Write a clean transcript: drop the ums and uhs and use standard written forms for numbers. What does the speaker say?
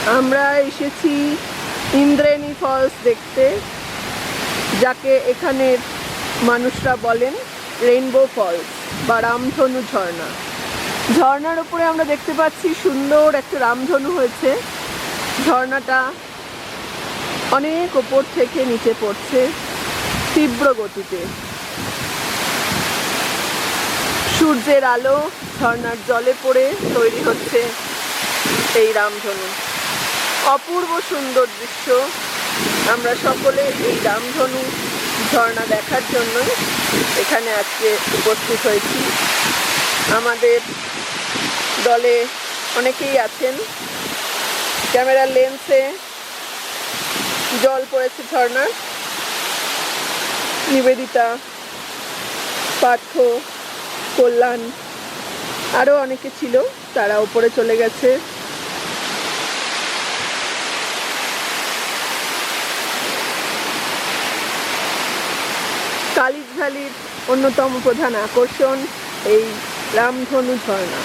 আমরা এসেছি ইন্দ্রাণী ফলস দেখতে, যাকে এখানের মানুষরা বলেন রেইনবো ফলস বা রামধনু ঝর্ণা। ঝর্ণার উপরে আমরা দেখতে পাচ্ছি সুন্দর একটা রামধনু হয়েছে। ঝর্ণাটা অনেক ওপর থেকে নিচে পড়ছে তীব্র গতিতে। সূর্যের আলো ঝর্ণার জলে পড়ে তৈরি হচ্ছে এই রামধনু। অপূর্ব সুন্দর দৃশ্য। আমরা সকলে এই রামধনু ঝর্ণা দেখার জন্য এখানে আজকে উপস্থিত হয়েছি। আমাদের দলে অনেকেই আছেন। ক্যামেরার লেন্সে জল পড়েছে ঝর্ণার। নিবেদিতা, পার্থ, কল্যাণ, আরও অনেকে ছিল, তারা উপরে চলে গেছে। কালিজ ভ্যালির অন্যতম প্রধান আকর্ষণ এই রামধনু ঝর্ণা।